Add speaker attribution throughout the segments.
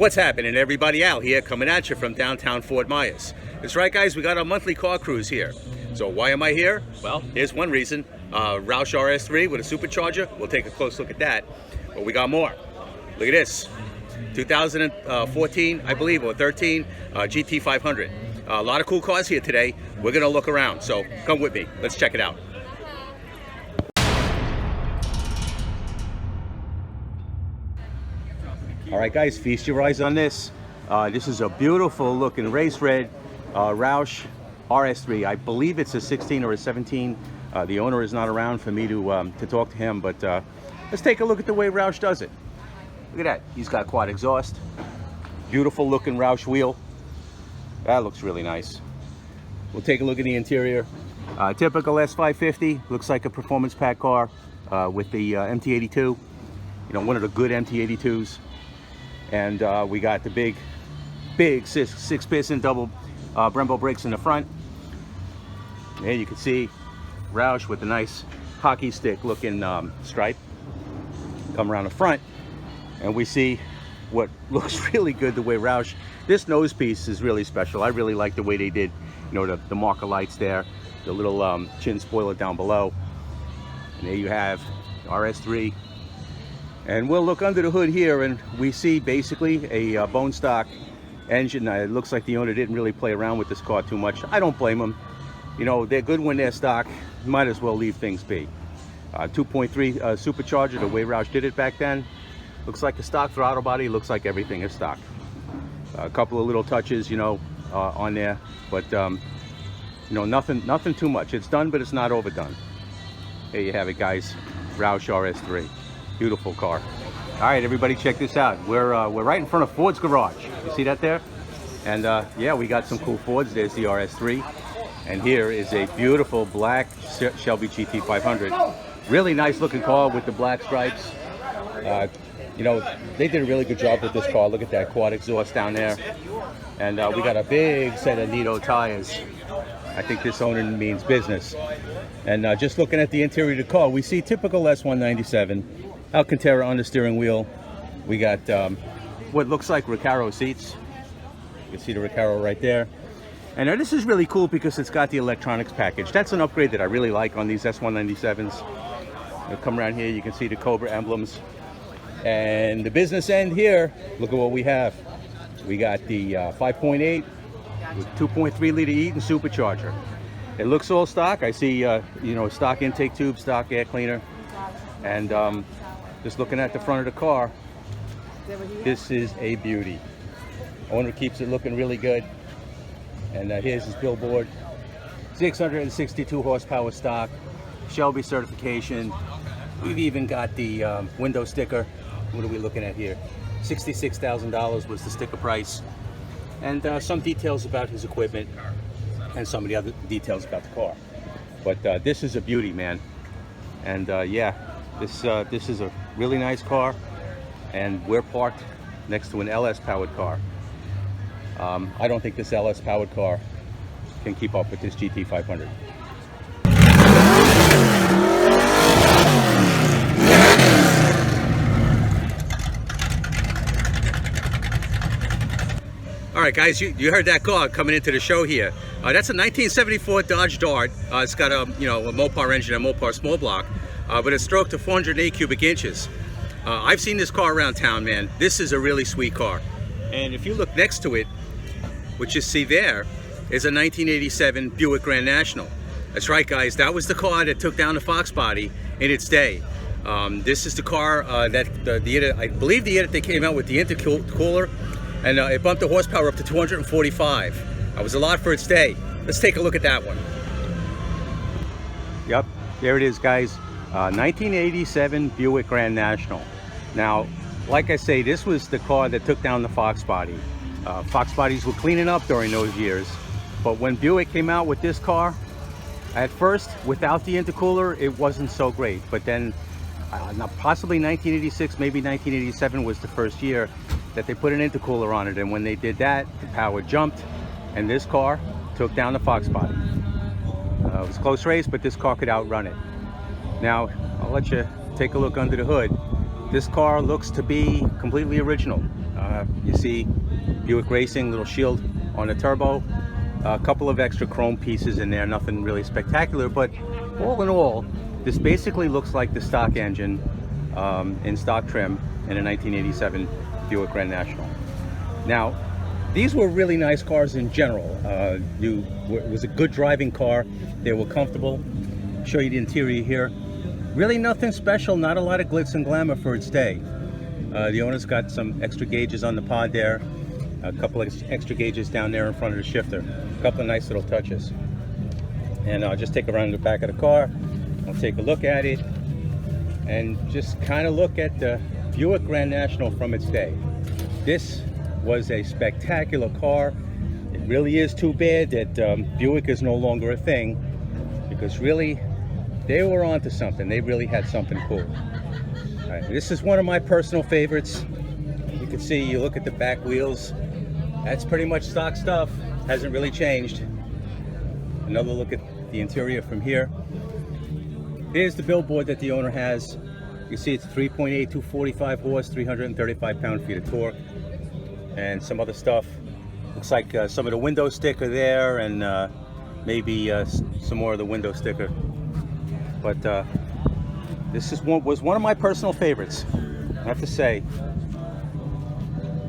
Speaker 1: What's happening, everybody? Al here, coming at you from downtown Fort Myers. That's right, guys, we got our monthly car cruise here. So why am I here? Well, here's one reason. Roush RS3 with a supercharger. We'll take a close look at that. But we got more. Look at this. 2014, I believe, or 13, GT500. A lot of cool cars here today. We're going to look around, so come with me. Let's check it out. All right, guys, feast your eyes on this. This is a beautiful looking race red Roush RS3. I believe it's a 16 or a 17. The owner is not around for me to talk to him, but let's take a look at the way Roush does it. Look at that. He's got quad exhaust. Beautiful looking Roush wheel. That looks really nice. We'll take a look at the interior. Typical S550. Looks like a performance pack car with the MT82. You know, one of the good MT82s. And we got the big six piston double Brembo brakes in the front. And you can see Roush with a nice hockey stick looking stripe. Come around the front and we see what looks really good the way Roush. This nose piece is really special. I really like the way they did, you know, the marker lights there, the little chin spoiler down below. And there you have RS3. And we'll look under the hood here and we see basically a bone stock engine. It looks like the owner didn't really play around with this car too much. I don't blame them. You know, they're good when they're stock. Might as well leave things be. 2.3 supercharger, the way Roush did it back then. Looks like a stock throttle body. Looks like everything is stock. A couple of little touches, you know, on there. But, you know, nothing too much. It's done, but it's not overdone. There you have it, guys. Roush RS3. Beautiful car. All right, everybody, check this out. We're right in front of Ford's garage. You see that there? And yeah, we got some cool Fords. There's the RS3, and here is a beautiful black Shelby GT500. Really nice looking car with the black stripes. You know, they did a really good job with this car. Look at that quad exhaust down there, and we got a big set of Nito tires. I think this owner means business. And just looking at the interior of the car, we see typical S197. Alcantara on the steering wheel. We got what looks like Recaro seats. You can see the Recaro right there. And now this is really cool because it's got the electronics package. That's an upgrade that I really like on these S197s. You'll come around here, you can see the Cobra emblems. And the business end here, look at what we have. We got the 5.8 with 2.3 liter Eaton supercharger. It looks all stock. I see, you know, stock intake tube, stock air cleaner. And just looking at the front of the car, this is a beauty. Owner keeps it looking really good. And here's his billboard. 662 horsepower stock, Shelby certification. We've even got the window sticker. What are we looking at here? $66,000 was the sticker price. And some details about his equipment and some of the other details about the car. But this is a beauty, man. And yeah, this is a really nice car, and we're parked next to an LS powered car. I don't think this LS powered car can keep up with this GT500. All right, guys, you heard that car coming into the show here. That's a 1974 Dodge Dart. It's got a, you know, a Mopar engine, a Mopar small block. But it's stroked to 408 cubic inches. I've seen this car around town, man. This is a really sweet car. And if you look next to it, what you see there is a 1987 Buick Grand National. That's right, guys. That was the car that took down the Fox body in its day. This is the car that I believe the year that they came out with the intercooler, and it bumped the horsepower up to 245. That was a lot for its day. Let's take a look at that one. Yep, there it is, guys. 1987 Buick Grand National. Now, like I say, this was the car that took down the Fox body. Fox bodies were cleaning up during those years, but when Buick came out with this car, at first, without the intercooler, it wasn't so great. But then, possibly 1986, maybe 1987 was the first year that they put an intercooler on it, and when they did that, the power jumped, and this car took down the Fox body. It was a close race, but this car could outrun it. Now, I'll let you take a look under the hood. this car looks to be completely original. You see Buick Racing, little shield on the turbo, a couple of extra chrome pieces in there, nothing really spectacular, but all in all, this basically looks like the stock engine in stock trim in a 1987 Buick Grand National. Now, these were really nice cars in general. It was a good driving car. They were comfortable. Show you the interior here. Really nothing special, not a lot of glitz and glamour for its day. The owner's got some extra gauges on the pod there, a couple of extra gauges down there in front of the shifter, a couple of nice little touches. And I'll just take a run in the back of the car. I'll take a look at it and just kind of look at the Buick Grand National from its day. This was a spectacular car. It really is too bad that Buick is no longer a thing, because really they were onto something. They really had something cool. All right, this is one of my personal favorites. You can see, you look at the back wheels, that's pretty much stock stuff, hasn't really changed. Another look at the interior from here. Here's the billboard that the owner has. You see it's 3.8, 245 horse, 335 pound-feet of torque, and some other stuff. Looks like some of the window sticker there, and maybe some more of the window sticker. But this was one of my personal favorites, I have to say.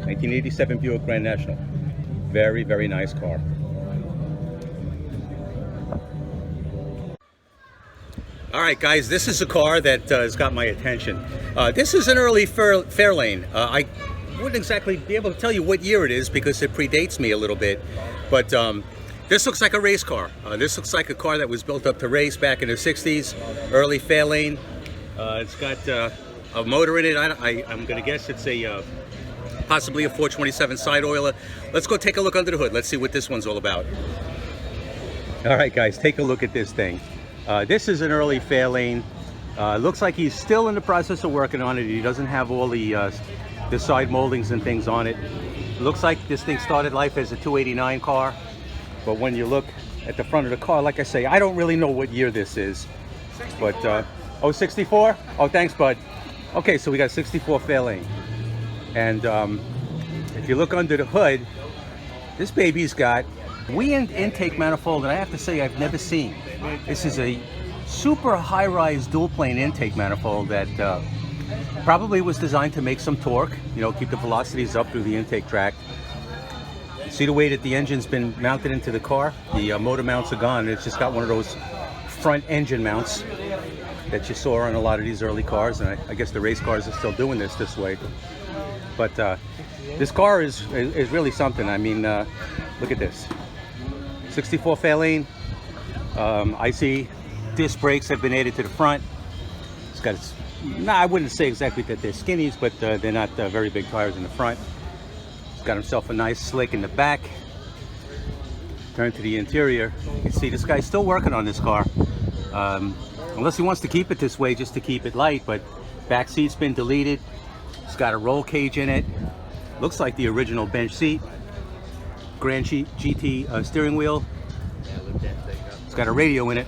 Speaker 1: 1987 Buick Grand National. Very, very nice car. All right, guys, this is a car that has got my attention. This is an early Fairlane. I wouldn't exactly be able to tell you what year it is because it predates me a little bit, but this looks like a race car. This looks like a car that was built up to race back in the 60s, early Fairlane. It's got a motor in it. I'm going to guess it's a possibly a 427 side oiler. Let's go take a look under the hood. Let's see what this one's all about. All right, guys, take a look at this thing. This is an early Fairlane. Looks like he's still in the process of working on it. He doesn't have all the side moldings and things on it. Looks like this thing started life as a 289 car, but when you look at the front of the car, like I say, I don't really know what year this is. 64. But oh, 64? Oh, thanks, bud. Okay, so we got 64 Fairlane. And if you look under the hood, this baby's got intake manifold, and I have to say I've never seen. This is a super high-rise dual plane intake manifold that probably was designed to make some torque, you know, keep the velocities up through the intake tract. See the way that the engine's been mounted into the car? The motor mounts are gone. It's just got one of those front engine mounts that you saw on a lot of these early cars, and I guess the race cars are still doing this way. But this car is really something. I mean, look at this. 64 Fairlane. I see disc brakes have been added to the front. It's got its, I wouldn't say exactly that they're skinnies, but they're not very big tires in the front. He's got himself a nice slick in the back. Turn to the interior. You can see this guy's still working on this car. Unless he wants to keep it this way just to keep it light, but back seat's been deleted. It's got a roll cage in it. Looks like the original bench seat. Grand GT steering wheel. It's got a radio in it.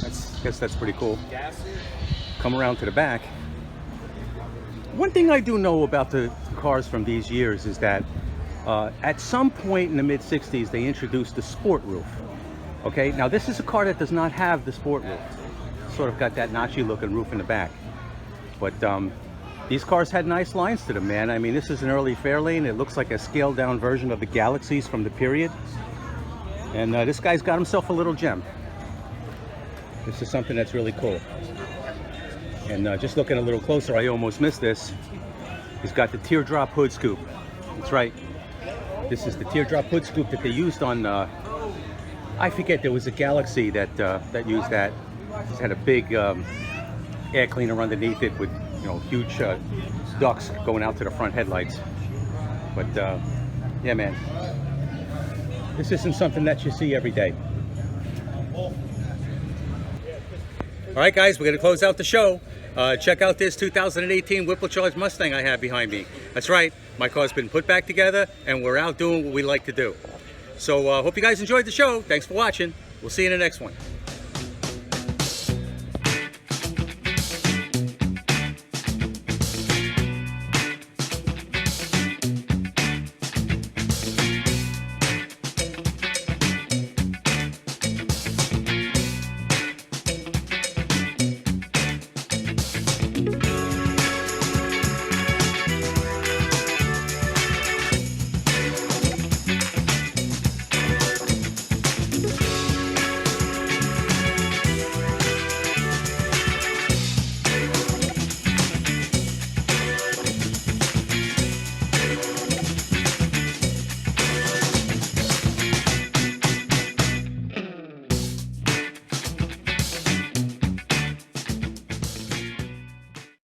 Speaker 1: I guess that's pretty cool. Come around to the back. One thing I do know about the cars from these years is that at some point in the mid-60s they introduced the sport roof. Okay, now this is a car that does not have the sport roof. Sort of got that notchy looking roof in the back. But these cars had nice lines to them, man. I mean, this is an early Fairlane. It looks like a scaled down version of the Galaxies from the period. And this guy's got himself a little gem. This is something that's really cool. And just looking a little closer, I almost missed this. He's got the teardrop hood scoop. That's right. This is the teardrop hood scoop that they used on, I forget, there was a Galaxy that that used that. It had a big air cleaner underneath it with, you know, huge ducts going out to the front headlights. But yeah, man, this isn't something that you see every day. All right, guys, we're going to close out the show. Check out this 2018 Whipple Charge Mustang I have behind me. That's right, my car's been put back together and we're out doing what we like to do. So hope you guys enjoyed the show. Thanks for watching. We'll see you in the next one.